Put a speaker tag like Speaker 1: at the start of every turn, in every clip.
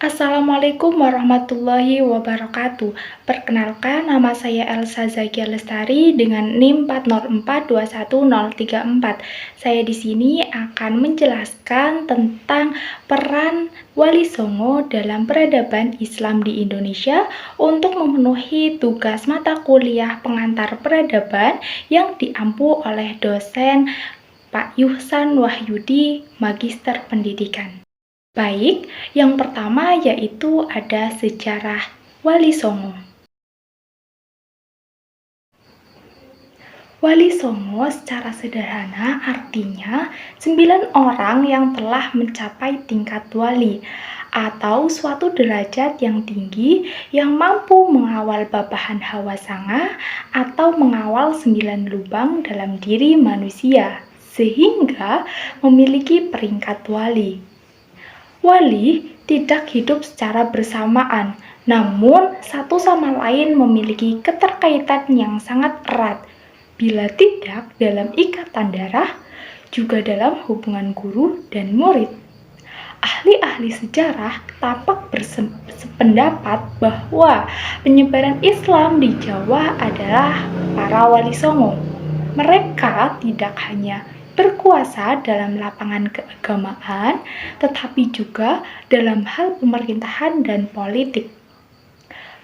Speaker 1: Assalamualaikum warahmatullahi wabarakatuh. Perkenalkan, nama saya Elsa Zakia Lestari dengan NIM 404211034. Saya di sini akan menjelaskan tentang peran Wali Songo dalam peradaban Islam di Indonesia untuk memenuhi tugas mata kuliah pengantar peradaban yang diampu oleh dosen Pak Yuhsan Wahyudi, Magister Pendidikan. Baik, yang pertama yaitu ada sejarah Wali Songo. Wali Songo secara sederhana artinya 9 orang yang telah mencapai tingkat wali atau suatu derajat yang tinggi yang mampu mengawal babahan hawa sanga atau mengawal 9 lubang dalam diri manusia sehingga memiliki peringkat wali. Wali tidak hidup secara bersamaan, namun satu sama lain memiliki keterkaitan yang sangat erat. Bila tidak dalam ikatan darah, juga dalam hubungan guru dan murid. Ahli-ahli sejarah tampak bersependapat bahwa penyebaran Islam di Jawa adalah para Wali Songo. Mereka tidak hanya berkuasa dalam lapangan keagamaan, tetapi juga dalam hal pemerintahan dan politik.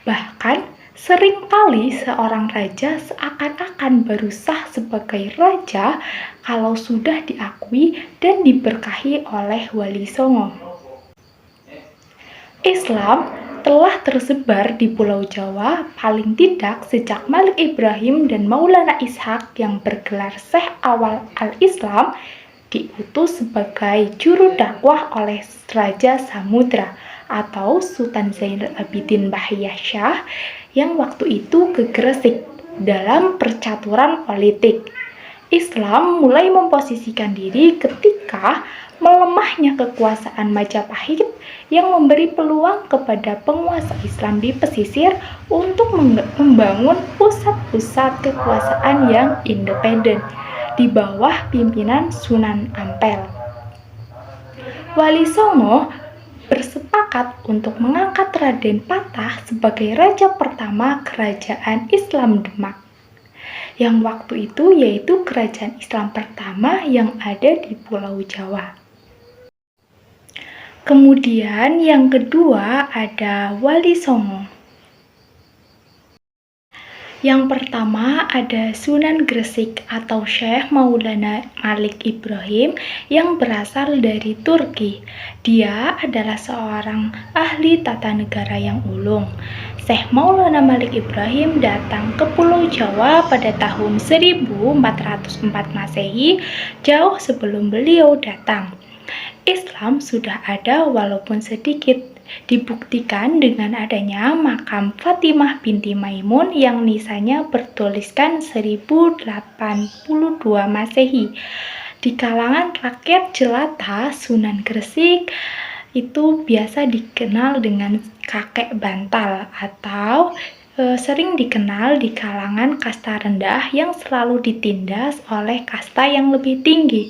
Speaker 1: Bahkan, seringkali seorang raja seakan-akan baru sah sebagai raja kalau sudah diakui dan diberkahi oleh Wali Songo. Islam telah tersebar di Pulau Jawa paling tidak sejak Malik Ibrahim dan Maulana Ishaq yang bergelar Syekh Awal Al-Islam diutus sebagai juru dakwah oleh Raja Samudra atau Sultan Zainal Abidin Bahiyah Shah yang waktu itu ke Gresik dalam percaturan politik. Islam mulai memposisikan diri ketika melemahnya kekuasaan Majapahit yang memberi peluang kepada penguasa Islam di pesisir untuk membangun pusat-pusat kekuasaan yang independen di bawah pimpinan Sunan Ampel. Wali Songo bersepakat untuk mengangkat Raden Patah sebagai raja pertama kerajaan Islam Demak, yang waktu itu yaitu kerajaan Islam pertama yang ada di Pulau Jawa. Kemudian yang kedua ada Wali Songo. Yang pertama ada Sunan Gresik atau Syekh Maulana Malik Ibrahim yang berasal dari Turki. Dia adalah seorang ahli tata negara yang ulung. Syekh Maulana Malik Ibrahim datang ke Pulau Jawa pada tahun 1404 Masehi, jauh sebelum beliau datang. Islam sudah ada walaupun sedikit, dibuktikan dengan adanya makam Fatimah binti Maimun yang nisannya bertuliskan 1082 Masehi. Di kalangan rakyat jelata, Sunan Gresik itu biasa dikenal dengan kakek bantal atau sering dikenal di kalangan kasta rendah yang selalu ditindas oleh kasta yang lebih tinggi.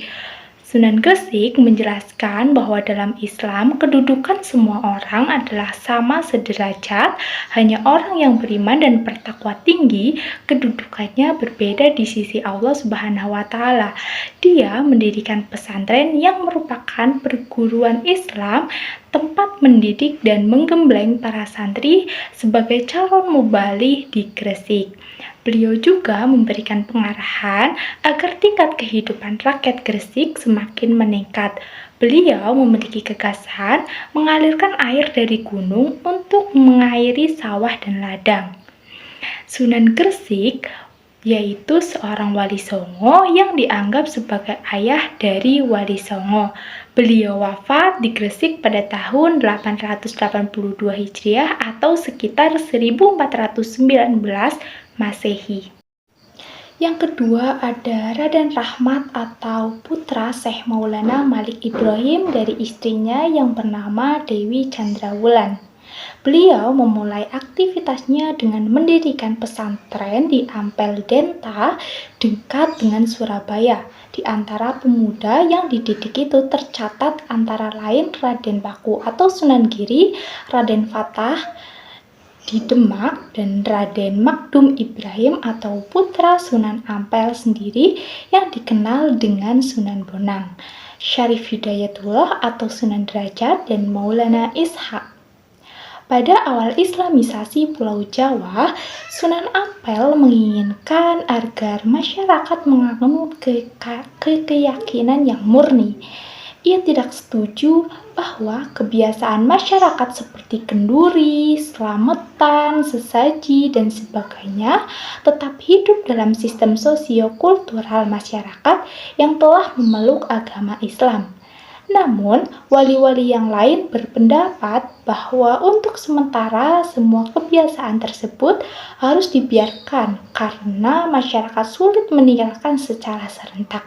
Speaker 1: Sunan Gresik menjelaskan bahwa dalam Islam kedudukan semua orang adalah sama sederajat, hanya orang yang beriman dan bertakwa tinggi kedudukannya berbeda di sisi Allah Subhanahu wa taala. Dia mendirikan pesantren yang merupakan perguruan Islam, tempat mendidik dan menggembleng para santri sebagai calon mubalik di Gresik. Beliau juga memberikan pengarahan agar tingkat kehidupan rakyat Gresik semakin meningkat. Beliau memiliki gagasan mengalirkan air dari gunung untuk mengairi sawah dan ladang. Sunan Gresik yaitu seorang Wali Songo yang dianggap sebagai ayah dari Wali Songo. Beliau wafat di Gresik pada tahun 882 Hijriah atau sekitar 1419 Masehi. Yang kedua ada Raden Rahmat atau putra Syekh Maulana Malik Ibrahim dari istrinya yang bernama Dewi Chandrawulan. Beliau memulai aktivitasnya dengan mendirikan pesantren di Ampel Denta dekat dengan Surabaya. Di antara pemuda yang dididik itu tercatat antara lain Raden Paku atau Sunan Giri, Raden Fatah di Demak, dan Raden Makdum Ibrahim atau putra Sunan Ampel sendiri yang dikenal dengan Sunan Bonang, Syarif Hidayatullah atau Sunan Derajat, dan Maulana Ishak. Pada awal Islamisasi Pulau Jawa, Sunan Ampel menginginkan agar masyarakat menganut keyakinan yang murni. Ia tidak setuju bahwa kebiasaan masyarakat seperti kenduri, selamatan, sesaji, dan sebagainya tetap hidup dalam sistem sosio-kultural masyarakat yang telah memeluk agama Islam. Namun, wali-wali yang lain berpendapat bahwa untuk sementara semua kebiasaan tersebut harus dibiarkan karena masyarakat sulit meninggalkan secara serentak.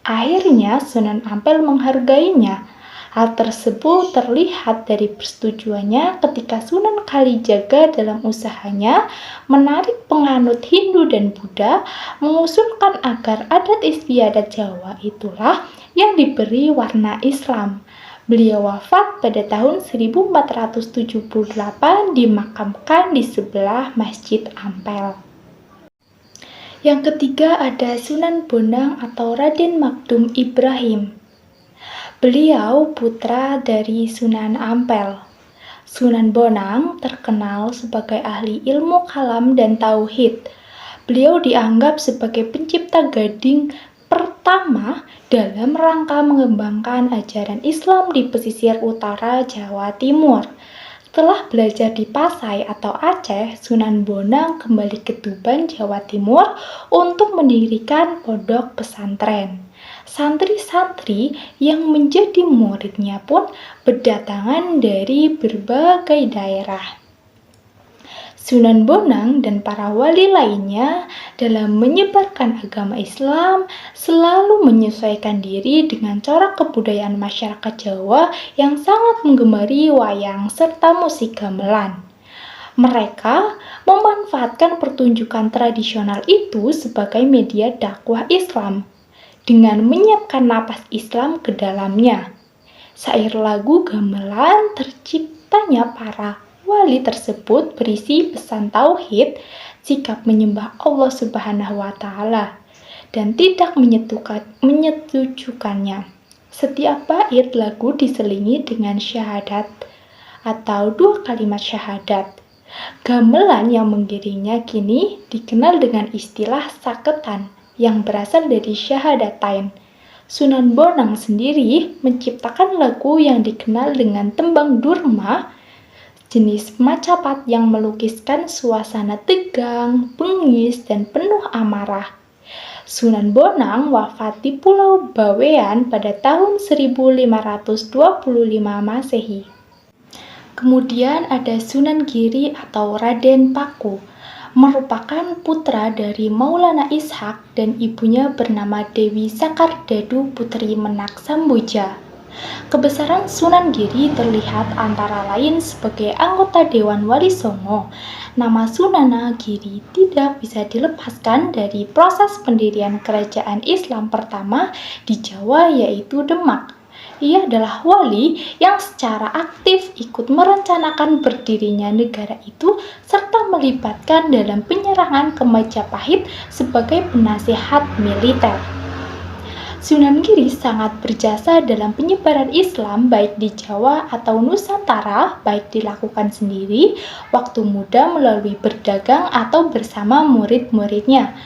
Speaker 1: Akhirnya, Sunan Ampel menghargainya. Hal tersebut terlihat dari persetujuannya ketika Sunan Kalijaga dalam usahanya menarik penganut Hindu dan Buddha mengusulkan agar adat istiadat Jawa itulah yang diberi warna Islam. Beliau wafat pada tahun 1478 dimakamkan di sebelah Masjid Ampel. Yang ketiga ada Sunan Bonang atau Raden Makdum Ibrahim. Beliau putra dari Sunan Ampel. Sunan Bonang terkenal sebagai ahli ilmu kalam dan tauhid. Beliau dianggap sebagai pencipta gading pertama dalam rangka mengembangkan ajaran Islam di pesisir utara Jawa Timur. Setelah belajar di Pasai atau Aceh, Sunan Bonang kembali ke Tuban, Jawa Timur untuk mendirikan pondok pesantren. Santri-santri yang menjadi muridnya pun berdatangan dari berbagai daerah. Sunan Bonang dan para wali lainnya dalam menyebarkan agama Islam selalu menyesuaikan diri dengan corak kebudayaan masyarakat Jawa yang sangat menggemari wayang serta musik gamelan. Mereka memanfaatkan pertunjukan tradisional itu sebagai media dakwah Islam dengan menyiapkan napas Islam ke dalamnya. Syair lagu gamelan terciptanya para wali tersebut berisi pesan tauhid, sikap menyembah Allah Subhanahu wa Ta'ala, dan tidak menyetujukannya. Setiap bait lagu diselingi dengan syahadat atau 2 kalimat syahadat. Gamelan yang mengiringnya kini dikenal dengan istilah saketan yang berasal dari syahadatain. Sunan Bonang sendiri menciptakan lagu yang dikenal dengan tembang durma, jenis macapat yang melukiskan suasana tegang, bengis, dan penuh amarah. Sunan Bonang wafat di Pulau Bawean pada tahun 1525 Masehi. Kemudian ada Sunan Giri atau Raden Paku, merupakan putra dari Maulana Ishak dan ibunya bernama Dewi Sakardadu Putri Menak Samboja. Kebesaran Sunan Giri terlihat antara lain sebagai anggota Dewan Wali Songo. Nama Sunan Giri tidak bisa dilepaskan dari proses pendirian kerajaan Islam pertama di Jawa yaitu Demak. Ia adalah wali yang secara aktif ikut merencanakan berdirinya negara itu serta melibatkan dalam penyerangan ke Majapahit sebagai penasihat militer. Sunan Giri sangat berjasa dalam penyebaran Islam baik di Jawa atau Nusantara, baik dilakukan sendiri, waktu muda melalui berdagang atau bersama murid-muridnya.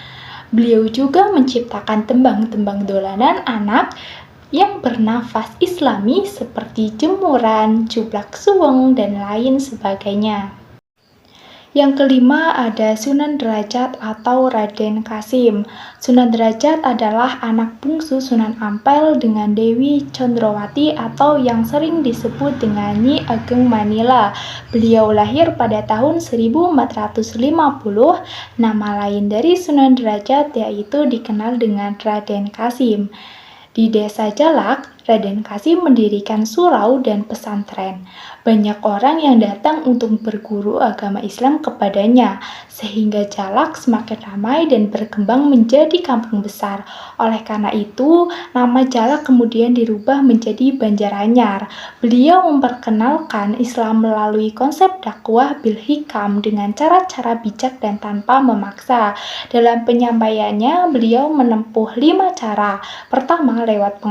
Speaker 1: Beliau juga menciptakan tembang-tembang dolanan anak yang bernafas Islami seperti jemuran, jublak suweng, dan lain sebagainya. Yang kelima ada Sunan Derajat atau Raden Kasim. Sunan Derajat adalah anak bungsu Sunan Ampel dengan Dewi Condrowati atau yang sering disebut dengan Nyi Ageng Manila. Beliau lahir pada tahun 1450. Nama lain dari Sunan Derajat yaitu dikenal dengan Raden Kasim. Di Desa Jalak, Raden Kasim mendirikan surau dan pesantren. Banyak orang yang datang untuk berguru agama Islam kepadanya, sehingga Jalak semakin ramai dan berkembang menjadi kampung besar. Oleh karena itu, nama Jalak kemudian dirubah menjadi Banjaranyar. Beliau memperkenalkan Islam melalui konsep dakwah bil hikam dengan cara-cara bijak dan tanpa memaksa. Dalam penyampaiannya, beliau menempuh 5 cara. Pertama, lewat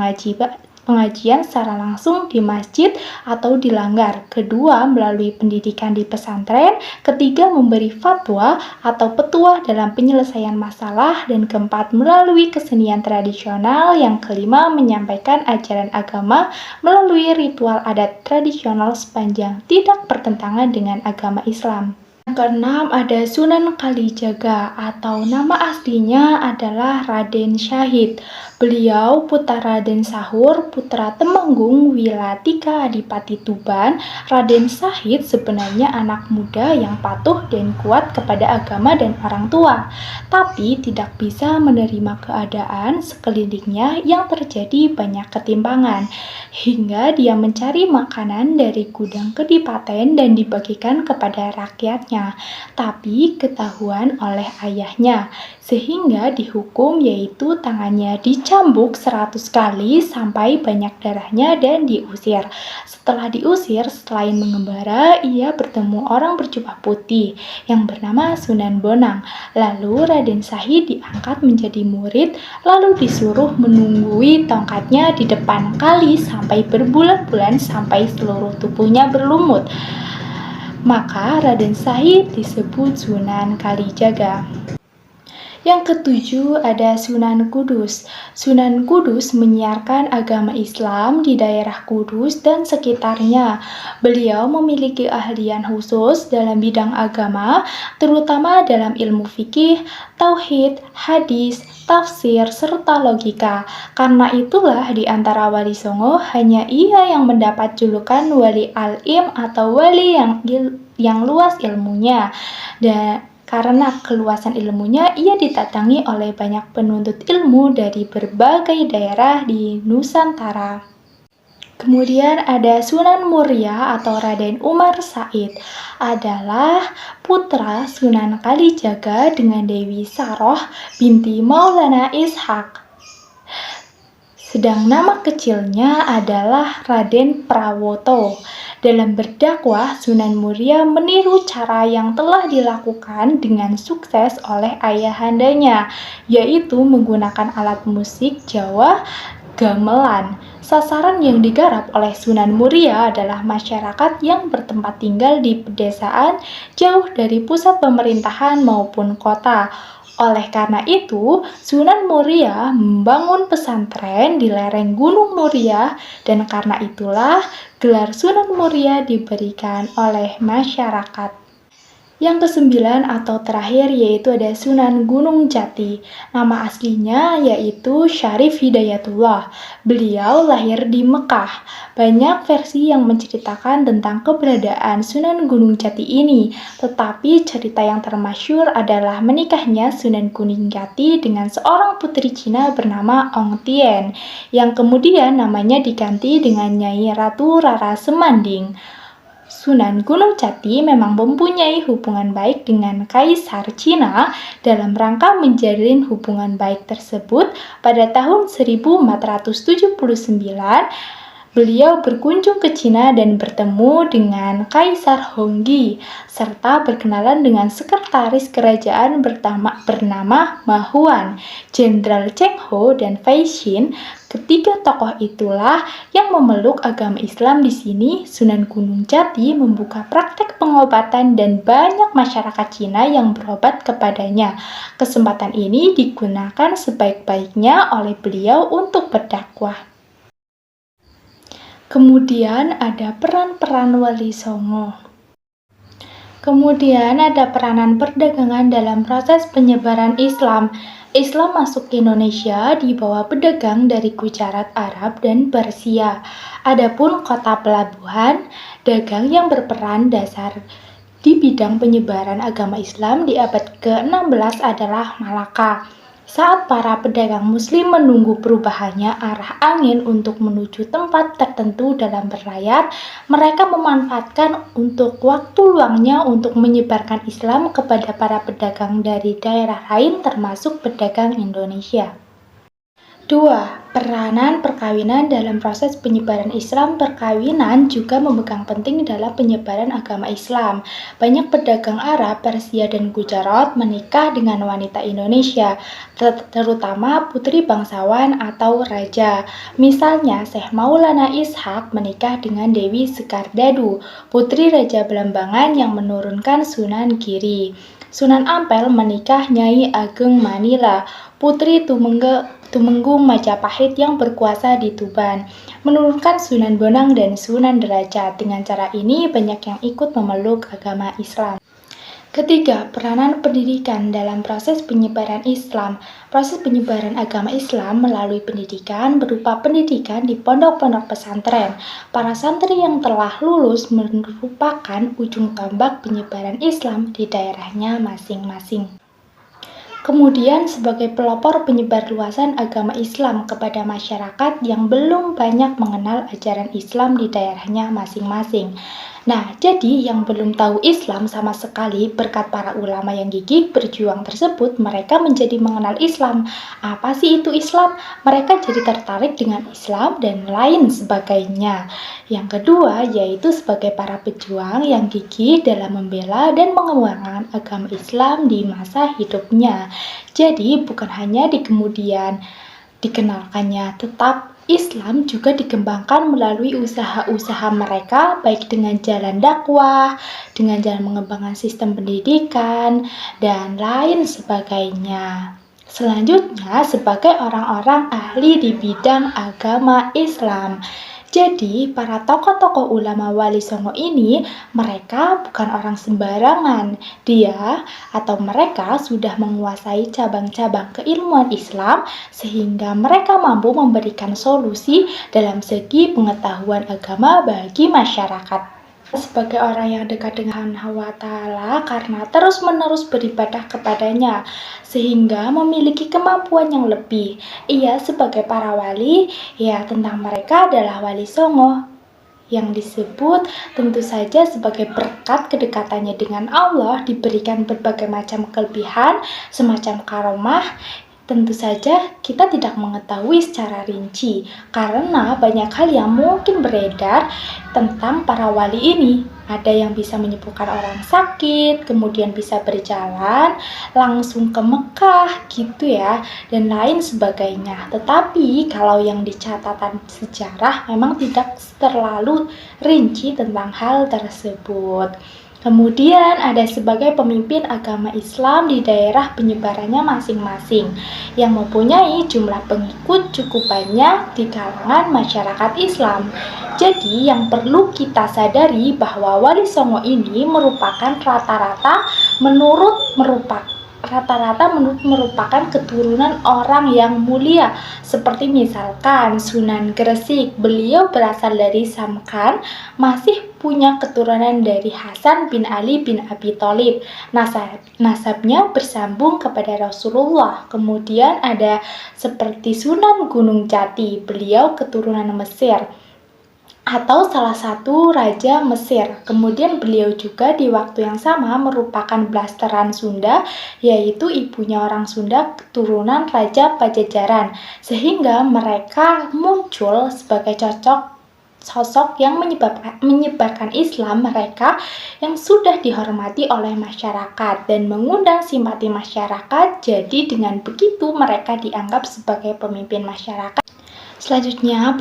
Speaker 1: pengajian secara langsung di masjid atau di langgar. Kedua, melalui pendidikan di pesantren. Ketiga, memberi fatwa atau petuah dalam penyelesaian masalah. Dan keempat, melalui kesenian tradisional. Yang kelima, menyampaikan ajaran agama melalui ritual adat tradisional sepanjang tidak bertentangan dengan agama Islam. Yang keenam ada Sunan Kalijaga atau nama aslinya adalah Raden Syahid. Beliau putra Raden Sahur, putra Temenggung Wilatika Adipati Tuban. Raden Syahid sebenarnya anak muda yang patuh dan kuat kepada agama dan orang tua, tapi tidak bisa menerima keadaan sekelilingnya yang terjadi banyak ketimpangan, hingga dia mencari makanan dari gudang kedipaten dan dibagikan kepada rakyatnya, tapi ketahuan oleh ayahnya, sehingga dihukum, yaitu tangannya dicambuk 100 kali sampai banyak darahnya dan diusir. Setelah diusir, selain mengembara, ia bertemu orang berjubah putih yang bernama Sunan Bonang. Lalu Raden Syahid diangkat menjadi murid, lalu disuruh menunggui tongkatnya di depan kali sampai berbulan-bulan sampai seluruh tubuhnya berlumut. Maka Raden Syahid disebut Sunan Kalijaga. Yang ketujuh ada Sunan Kudus. Sunan Kudus menyiarkan agama Islam di daerah Kudus dan sekitarnya. Beliau memiliki keahlian khusus dalam bidang agama, terutama dalam ilmu fikih, tauhid, hadis, tafsir, serta logika. Karena itulah di antara wali songo hanya ia yang mendapat julukan wali alim atau wali yang luas ilmunya. Dan karena keluasan ilmunya, ia didatangi oleh banyak penuntut ilmu dari berbagai daerah di Nusantara. Kemudian ada Sunan Muria atau Raden Umar Said, adalah putra Sunan Kalijaga dengan Dewi Saroh binti Maulana Ishak. Sedang nama kecilnya adalah Raden Prawoto. Dalam berdakwah, Sunan Muria meniru cara yang telah dilakukan dengan sukses oleh ayahandanya, yaitu menggunakan alat musik Jawa, gamelan. Sasaran yang digarap oleh Sunan Muria adalah masyarakat yang bertempat tinggal di pedesaan, jauh dari pusat pemerintahan maupun kota. Oleh karena itu, Sunan Muria membangun pesantren di lereng Gunung Muria, dan karena itulah gelar Sunan Muria diberikan oleh masyarakat. Yang kesembilan atau terakhir yaitu ada Sunan Gunung Jati. Nama aslinya yaitu Syarif Hidayatullah. Beliau lahir di Mekah. Banyak versi yang menceritakan tentang keberadaan Sunan Gunung Jati ini, tetapi cerita yang termasyhur adalah menikahnya Sunan Gunung Jati dengan seorang putri Cina bernama Ong Tien, yang kemudian namanya diganti dengan Nyai Ratu Rara Semanding. Sunan Gunung Jati memang mempunyai hubungan baik dengan Kaisar Cina. Dalam rangka menjalin hubungan baik tersebut, pada tahun 1479, beliau berkunjung ke Cina dan bertemu dengan Kaisar Honggi, serta berkenalan dengan sekretaris kerajaan bernama Ma Huan, Jenderal Cheng Ho, dan Fei Xin. Ketiga tokoh itulah yang memeluk agama Islam di sini. Sunan Gunung Jati membuka praktek pengobatan dan banyak masyarakat Cina yang berobat kepadanya. Kesempatan ini digunakan sebaik-baiknya oleh beliau untuk berdakwah. Kemudian ada peran-peran Wali Songo. Kemudian ada peranan perdagangan dalam proses penyebaran Islam. Islam masuk ke Indonesia dibawa pedagang dari Gujarat, Arab, dan Persia. Adapun kota pelabuhan, dagang yang berperan dasar di bidang penyebaran agama Islam di abad ke-16 adalah Malaka. Saat para pedagang muslim menunggu perubahannya arah angin untuk menuju tempat tertentu dalam berlayar, mereka memanfaatkan untuk waktu luangnya untuk menyebarkan Islam kepada para pedagang dari daerah lain termasuk pedagang Indonesia. 2. Peranan perkawinan dalam proses penyebaran Islam. Perkawinan juga memegang penting dalam penyebaran agama Islam. Banyak pedagang Arab, Persia, dan Gujarat menikah dengan wanita Indonesia, terutama putri bangsawan atau raja. Misalnya, Syekh Maulana Ishak menikah dengan Dewi Sekardadu, putri Raja Belambangan yang menurunkan Sunan Giri. Sunan Ampel menikah Nyai Ageng Manila, putri Tumenggung Majapahit yang berkuasa di Tuban, menurunkan Sunan Bonang dan Sunan Derajat. Dengan cara ini banyak yang ikut memeluk agama Islam. Ketiga, peranan pendidikan dalam proses penyebaran Islam. Proses penyebaran agama Islam melalui pendidikan berupa pendidikan di pondok-pondok pesantren. Para santri yang telah lulus merupakan ujung tombak penyebaran Islam di daerahnya masing-masing. Kemudian sebagai pelopor penyebar luasan agama Islam kepada masyarakat yang belum banyak mengenal ajaran Islam di daerahnya masing-masing. Nah, jadi yang belum tahu Islam sama sekali berkat para ulama yang gigih berjuang tersebut, mereka menjadi mengenal Islam. Apa sih itu Islam? Mereka jadi tertarik dengan Islam dan lain sebagainya. Yang kedua, yaitu sebagai para pejuang yang gigih dalam membela dan mengembangkan agama Islam di masa hidupnya. Jadi, bukan hanya di kemudian dikenalkannya, tetap Islam juga dikembangkan melalui usaha-usaha mereka, baik dengan jalan dakwah, dengan jalan mengembangkan sistem pendidikan, dan lain sebagainya. Selanjutnya, sebagai orang-orang ahli di bidang agama Islam. Jadi, para tokoh-tokoh ulama Wali Songo ini, mereka bukan orang sembarangan. Dia atau mereka sudah menguasai cabang-cabang keilmuan Islam sehingga mereka mampu memberikan solusi dalam segi pengetahuan agama bagi masyarakat. Sebagai orang yang dekat dengan Allah Ta'ala karena terus-menerus beribadah kepadanya sehingga memiliki kemampuan yang lebih. Ia sebagai para wali, ya tentang mereka adalah Wali Songo yang disebut tentu saja sebagai berkat kedekatannya dengan Allah diberikan berbagai macam kelebihan semacam karomah. Tentu saja kita tidak mengetahui secara rinci karena banyak hal yang mungkin beredar tentang para wali ini. Ada yang bisa menyembuhkan orang sakit, kemudian bisa berjalan langsung ke Mekah gitu ya, dan lain sebagainya. Tetapi kalau yang di catatan sejarah memang tidak terlalu rinci tentang hal tersebut. Kemudian ada sebagai pemimpin agama Islam di daerah penyebarannya masing-masing yang mempunyai jumlah pengikut cukup banyak di kalangan masyarakat Islam. Jadi yang perlu kita sadari bahwa Wali Songo ini merupakan rata-rata merupakan keturunan orang yang mulia. Seperti misalkan Sunan Gresik, beliau berasal dari Samkan, masih punya keturunan dari Hasan bin Ali bin Abi Thalib. Nasabnya bersambung kepada Rasulullah. Kemudian ada seperti Sunan Gunung Jati, beliau keturunan Mesir atau salah satu raja Mesir. Kemudian beliau juga di waktu yang sama merupakan blasteran Sunda, yaitu ibunya orang Sunda keturunan Raja Pajajaran, sehingga mereka muncul sebagai sosok yang menyebarkan Islam mereka yang sudah dihormati oleh masyarakat dan mengundang simpati masyarakat. Jadi dengan begitu mereka dianggap sebagai pemimpin masyarakat. Selanjutnya,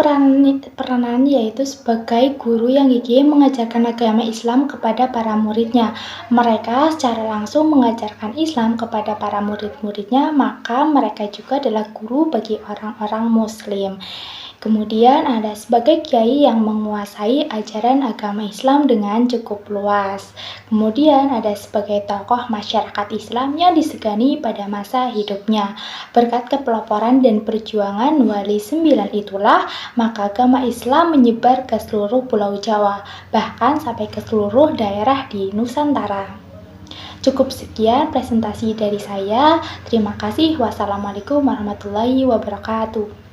Speaker 1: peranan yaitu sebagai guru yang gigih mengajarkan agama Islam kepada para muridnya. Mereka secara langsung mengajarkan Islam kepada para murid-muridnya, maka mereka juga adalah guru bagi orang-orang Muslim. Kemudian ada sebagai kiai yang menguasai ajaran agama Islam dengan cukup luas. Kemudian ada sebagai tokoh masyarakat Islam yang disegani pada masa hidupnya. Berkat kepeloporan dan perjuangan Wali Sembilan itulah, maka agama Islam menyebar ke seluruh Pulau Jawa, bahkan sampai ke seluruh daerah di Nusantara. Cukup sekian presentasi dari saya. Terima kasih. Wassalamualaikum warahmatullahi wabarakatuh.